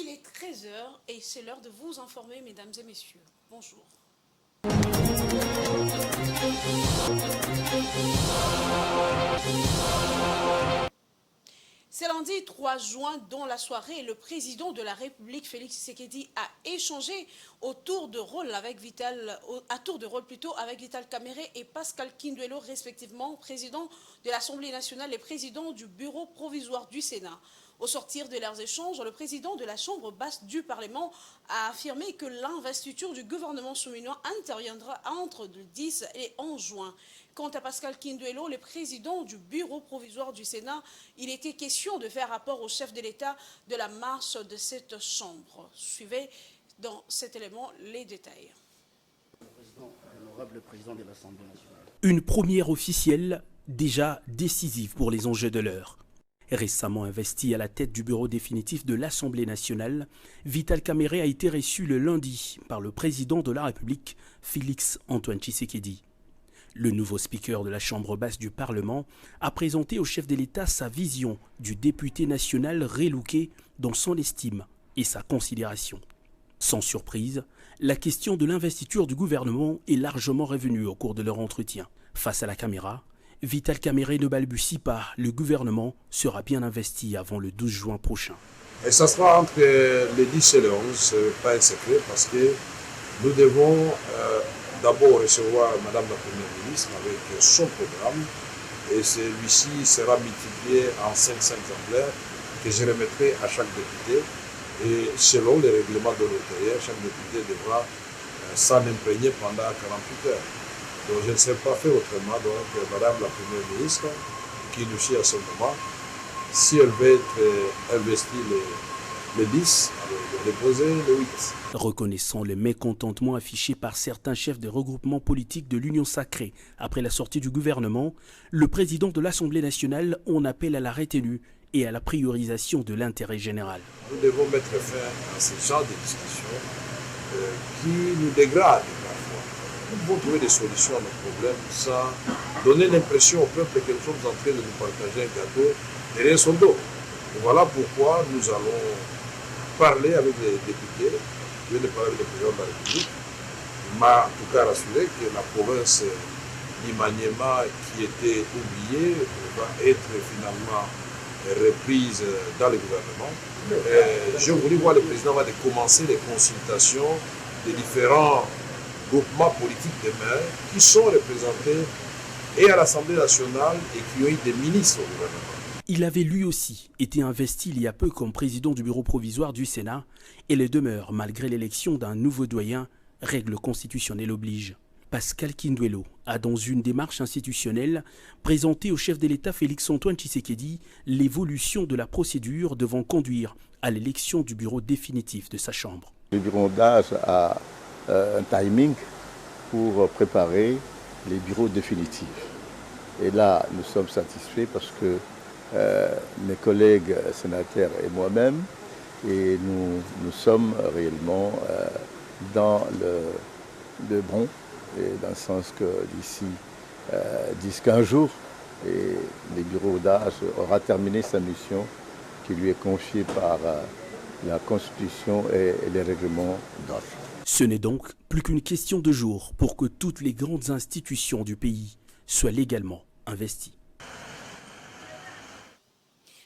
Il est 13 heures et c'est l'heure de vous informer, mesdames et messieurs. Bonjour. C'est lundi 3 juin, dans la soirée, le président de la République, Félix Tshisekedi, a échangé à tour de rôle avec Vital Kamerhe et Pascal Kinduelo, respectivement président de l'Assemblée nationale et président du bureau provisoire du Sénat. Au sortir de leurs échanges, le président de la Chambre basse du Parlement a affirmé que l'investiture du gouvernement souminois interviendra entre le 10 et 11 juin. Quant à Pascal Kinduelo, le président du bureau provisoire du Sénat, il était question de faire rapport au chef de l'État de la marche de cette Chambre. Suivez dans cet élément les détails. L'honorable président de l'Assemblée nationale. Une première officielle déjà décisive pour les enjeux de l'heure. Récemment investi à la tête du bureau définitif de l'Assemblée nationale, Vital Kamerhe a été reçu le lundi par le président de la République, Félix Antoine Tshisekedi. Le nouveau speaker de la Chambre basse du Parlement a présenté au chef de l'État sa vision du député national relooké dans son estime et sa considération. Sans surprise, la question de l'investiture du gouvernement est largement revenue au cours de leur entretien. Face à la caméra, Vital Kamerhe ne balbutie pas, le gouvernement sera bien investi avant le 12 juin prochain. Et ça sera entre le 10 et le 11, ce n'est pas un secret, parce que nous devons d'abord recevoir Madame la Première ministre avec son programme, et celui-ci sera multiplié en 5 exemplaires que je remettrai à chaque député. Et selon les règlements de l'intérieur, chaque député devra s'en imprégner pendant 48 heures. Donc je ne sais pas faire autrement. Donc Madame la Première ministre, qui nous suit à ce moment, si elle veut être investie le 10, elle doit déposer le 8. Reconnaissant le mécontentement affiché par certains chefs de regroupements politiques de l'Union sacrée après la sortie du gouvernement, le président de l'Assemblée nationale en appelle à la retenue et à la priorisation de l'intérêt général. Nous devons mettre fin à ce genre de discussions qui nous dégradent parfois. Nous devons trouver des solutions à nos problèmes sans donner l'impression au peuple que nous sommes en train de nous partager un gâteau derrière son dos. Et voilà pourquoi nous allons parler avec les députés, je vais parler avec le président de la République. Il m'a en tout cas rassuré que la province d'Imaniema, qui était oubliée, va être finalement reprise dans le gouvernement. Je voulais voir le président avant de commencer les consultations des différents groupements politiques de maires qui sont représentés et à l'Assemblée nationale et qui ont eu des ministres au gouvernement. Il avait lui aussi été investi il y a peu comme président du bureau provisoire du Sénat et le demeure malgré l'élection d'un nouveau doyen, règle constitutionnelle oblige. Pascal Kinduelo a, dans une démarche institutionnelle, présenté au chef de l'État Félix Antoine Tshisekedi l'évolution de la procédure devant conduire à l'élection du bureau définitif de sa Chambre. Le bureau d'âge a un timing pour préparer les bureaux définitifs. Et là, nous sommes satisfaits parce que mes collègues sénateurs et moi-même, et nous sommes réellement dans le bon. Et dans le sens que d'ici 10-15 jours, le bureau d'âge aura terminé sa mission qui lui est confiée par la Constitution et les règlements d'âge. Ce n'est donc plus qu'une question de jours pour que toutes les grandes institutions du pays soient légalement investies.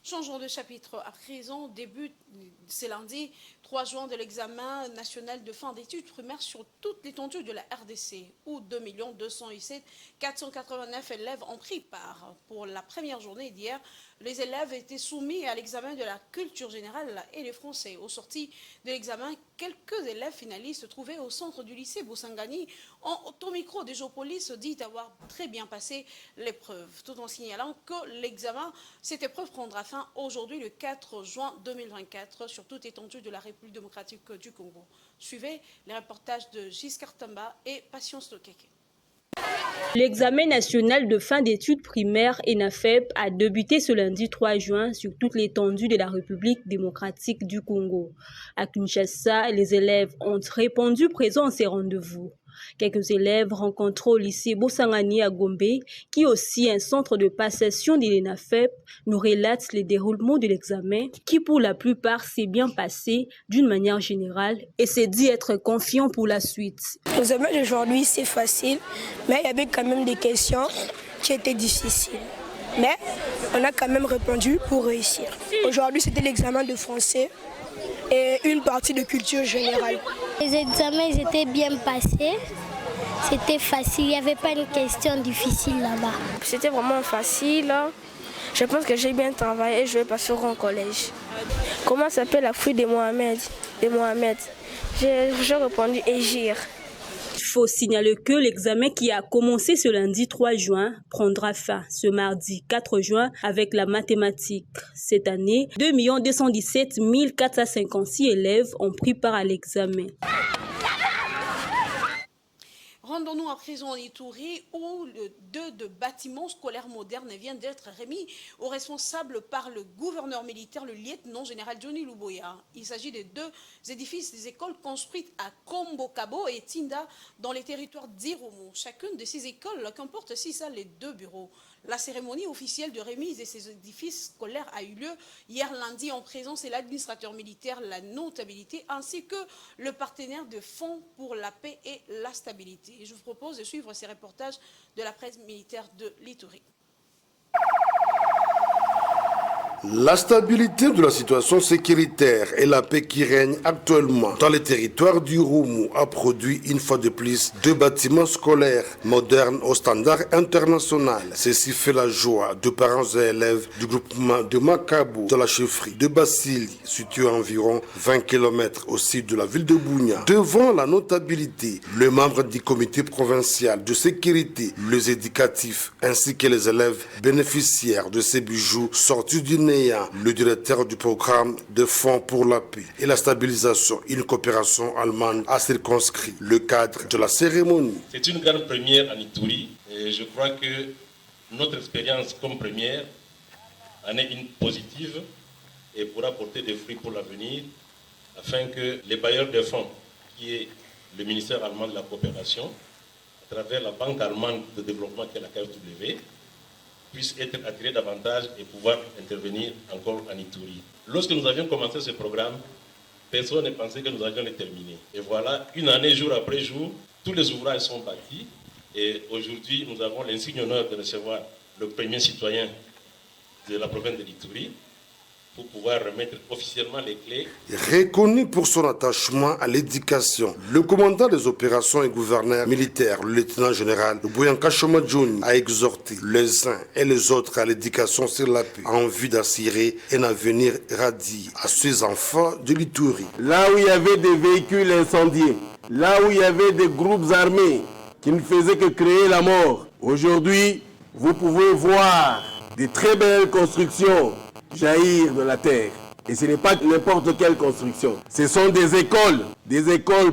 Changeons de chapitre à présent. Début, c'est lundi 3 juin de l'examen national de fin d'études primaires sur toute l'étendue de la RDC, où 2 207 489 élèves ont pris part. Pour la première journée d'hier, les élèves étaient soumis à l'examen de la culture générale et les français. Au sorti de l'examen, quelques élèves finalistes trouvés au centre du lycée Boussangani au micro de Géopolis dit avoir très bien passé l'épreuve, tout en signalant que cette épreuve prendra fin aujourd'hui le 4 juin 2024 sur toute étendue de la République démocratique du Congo. Suivez les reportages de Giscard Tamba et Patience Lokeke. L'examen national de fin d'études primaires ENAFEP a débuté ce lundi 3 juin sur toute l'étendue de la République démocratique du Congo. À Kinshasa, les élèves ont répondu présents à ces rendez-vous. Quelques élèves rencontrés au lycée Bosangani à Gombe, qui est aussi un centre de passation de l'ENAFEP, nous relatent les déroulements de l'examen qui pour la plupart s'est bien passé d'une manière générale et s'est dit être confiant pour la suite. L'examen d'aujourd'hui c'est facile, mais il y avait quand même des questions qui étaient difficiles. Mais on a quand même répondu pour réussir. Aujourd'hui c'était l'examen de français et une partie de culture générale. Les examens ils étaient bien passés. C'était facile, il n'y avait pas une question difficile là-bas. C'était vraiment facile. Je pense que j'ai bien travaillé et je vais passer au grand collège. Comment s'appelle la fille de Mohamed? J'ai répondu Égir. Il faut signaler que l'examen qui a commencé ce lundi 3 juin prendra fin ce mardi 4 juin avec la mathématique. Cette année, 2 217 456 élèves ont pris part à l'examen. Rendons-nous à présent en Ituri où deux bâtiments scolaires modernes viennent d'être remis aux responsables par le gouverneur militaire, le lieutenant-général Johnny Luboya. Il s'agit de deux édifices des écoles construites à Kombo-Kabo et Tinda dans les territoires d'Irumu. Chacune de ces écoles comporte 6 salles et 2 bureaux. La cérémonie officielle de remise de ces édifices scolaires a eu lieu hier lundi en présence de l'administrateur militaire, la notabilité, ainsi que le partenaire de Fonds pour la paix et la stabilité. Je vous propose de suivre ces reportages de la presse militaire de l'Ituri. La stabilité de la situation sécuritaire et la paix qui règne actuellement dans les territoires du Roumu a produit une fois de plus 2 bâtiments scolaires modernes au standard international. Ceci fait la joie de parents et élèves du groupement de Makabou dans la chefferie de Basili, située à environ 20 km au sud de la ville de Bounia. Devant la notabilité, les membres du comité provincial de sécurité, les éducatifs ainsi que les élèves bénéficiaires de ces bijoux sortis du le directeur du programme de Fonds pour la paix et la stabilisation, une coopération allemande a circonscrit le cadre de la cérémonie. C'est une grande première en Ituri et je crois que notre expérience comme première en est une positive et pourra porter des fruits pour l'avenir afin que les bailleurs de fonds, qui est le ministère allemand de la coopération, à travers la banque allemande de développement qui est la KfW, puissent être attirés davantage et pouvoir intervenir encore en Ituri. Lorsque nous avions commencé ce programme, personne ne pensait que nous allions le terminer. Et voilà, une année, jour après jour, tous les ouvrages sont bâtis. Et aujourd'hui, nous avons l'insigne honneur de recevoir le premier citoyen de la province de l'Ituri pour pouvoir remettre officiellement les clés. Reconnu pour son attachement à l'éducation, le commandant des opérations et gouverneur militaire, le lieutenant-général Boyanka Chomadjouni, a exhorté les uns et les autres à l'éducation sur la paix en vue d'assurer un avenir radieux à ces enfants de l'Ituri. Là où il y avait des véhicules incendiés, là où il y avait des groupes armés qui ne faisaient que créer la mort, aujourd'hui, vous pouvez voir des très belles constructions jaillir de la terre. Et ce n'est pas n'importe quelle construction. Ce sont des écoles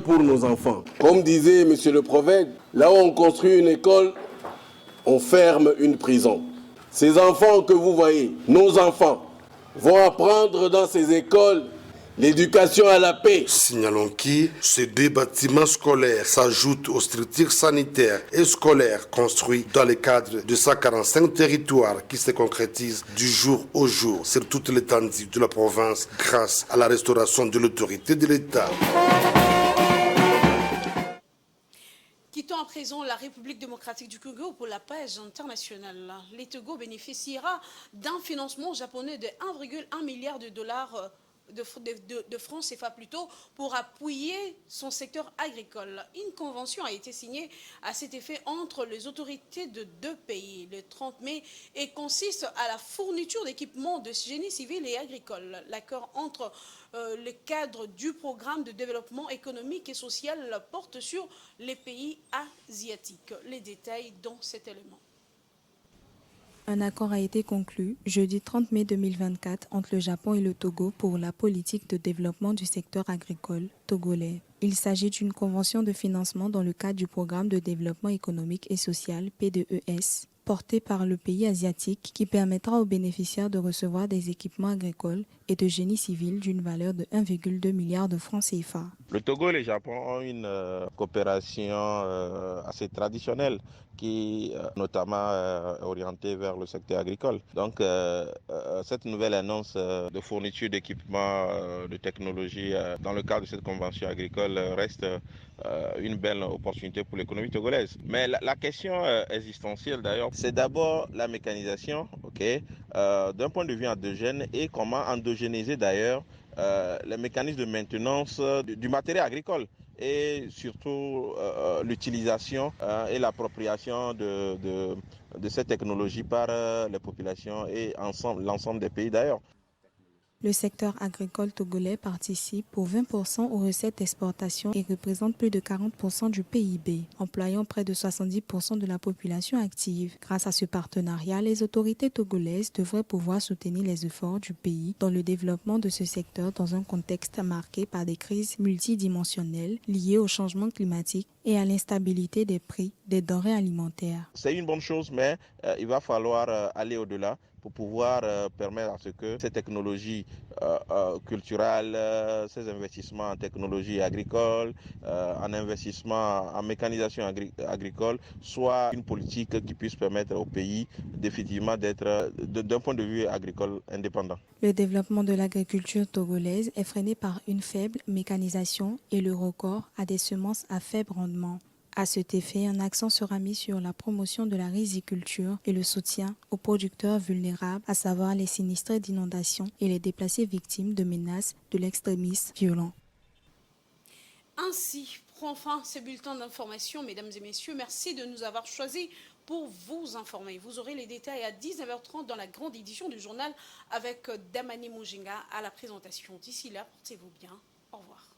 pour nos enfants. Comme disait monsieur le prophète, là où on construit une école, on ferme une prison. Ces enfants que vous voyez, nos enfants, vont apprendre dans ces écoles l'éducation à la paix. Signalons que ces 2 bâtiments scolaires s'ajoutent aux structures sanitaires et scolaires construits dans le cadre de 145 territoires qui se concrétisent du jour au jour sur toute l'étendue de la province grâce à la restauration de l'autorité de l'État. Quittons à présent la République démocratique du Congo pour la page internationale. Le Togo bénéficiera d'un financement japonais de 1,1 milliard de dollars de francs CFA plutôt pour appuyer son secteur agricole. Une convention a été signée à cet effet entre les autorités de 2 pays le 30 mai et consiste à la fourniture d'équipements de génie civil et agricole. L'accord entre le cadre du programme de développement économique et social porte sur les pays asiatiques. Les détails dans cet élément. Un accord a été conclu jeudi 30 mai 2024 entre le Japon et le Togo pour la politique de développement du secteur agricole togolais. Il s'agit d'une convention de financement dans le cadre du programme de développement économique et social PDES, porté par le pays asiatique qui permettra aux bénéficiaires de recevoir des équipements agricoles et de génie civil d'une valeur de 1,2 milliard de francs CFA. Le Togo et le Japon ont une coopération assez traditionnelle qui est notamment orientée vers le secteur agricole. Donc cette nouvelle annonce de fourniture d'équipements de technologie dans le cadre de cette convention agricole reste une belle opportunité pour l'économie togolaise. Mais la question existentielle d'ailleurs, c'est d'abord la mécanisation, d'un point de vue endogène et comment endogéniser d'ailleurs les mécanismes de maintenance du matériel agricole et surtout l'utilisation et l'appropriation de cette technologie par les populations et l'ensemble des pays d'ailleurs. Le secteur agricole togolais participe pour 20% aux recettes d'exportation et représente plus de 40% du PIB, employant près de 70% de la population active. Grâce à ce partenariat, les autorités togolaises devraient pouvoir soutenir les efforts du pays dans le développement de ce secteur dans un contexte marqué par des crises multidimensionnelles liées au changement climatique et à l'instabilité des prix des denrées alimentaires. C'est une bonne chose, mais il va falloir aller au-delà pour pouvoir permettre à ce que ces technologies culturelles, ces investissements en technologie agricole, en investissement en mécanisation agricole, soient une politique qui puisse permettre au pays définitivement d'être, d'un point de vue agricole, indépendant. Le développement de l'agriculture togolaise est freiné par une faible mécanisation et le recours à des semences à faible rendement. À cet effet, un accent sera mis sur la promotion de la riziculture et le soutien aux producteurs vulnérables, à savoir les sinistrés d'inondations et les déplacés victimes de menaces de l'extrémisme violent. Ainsi prend fin ce bulletin d'information, mesdames et messieurs. Merci de nous avoir choisis pour vous informer. Vous aurez les détails à 19h30 dans la grande édition du journal avec Damani Mujinga à la présentation. D'ici là, portez-vous bien. Au revoir.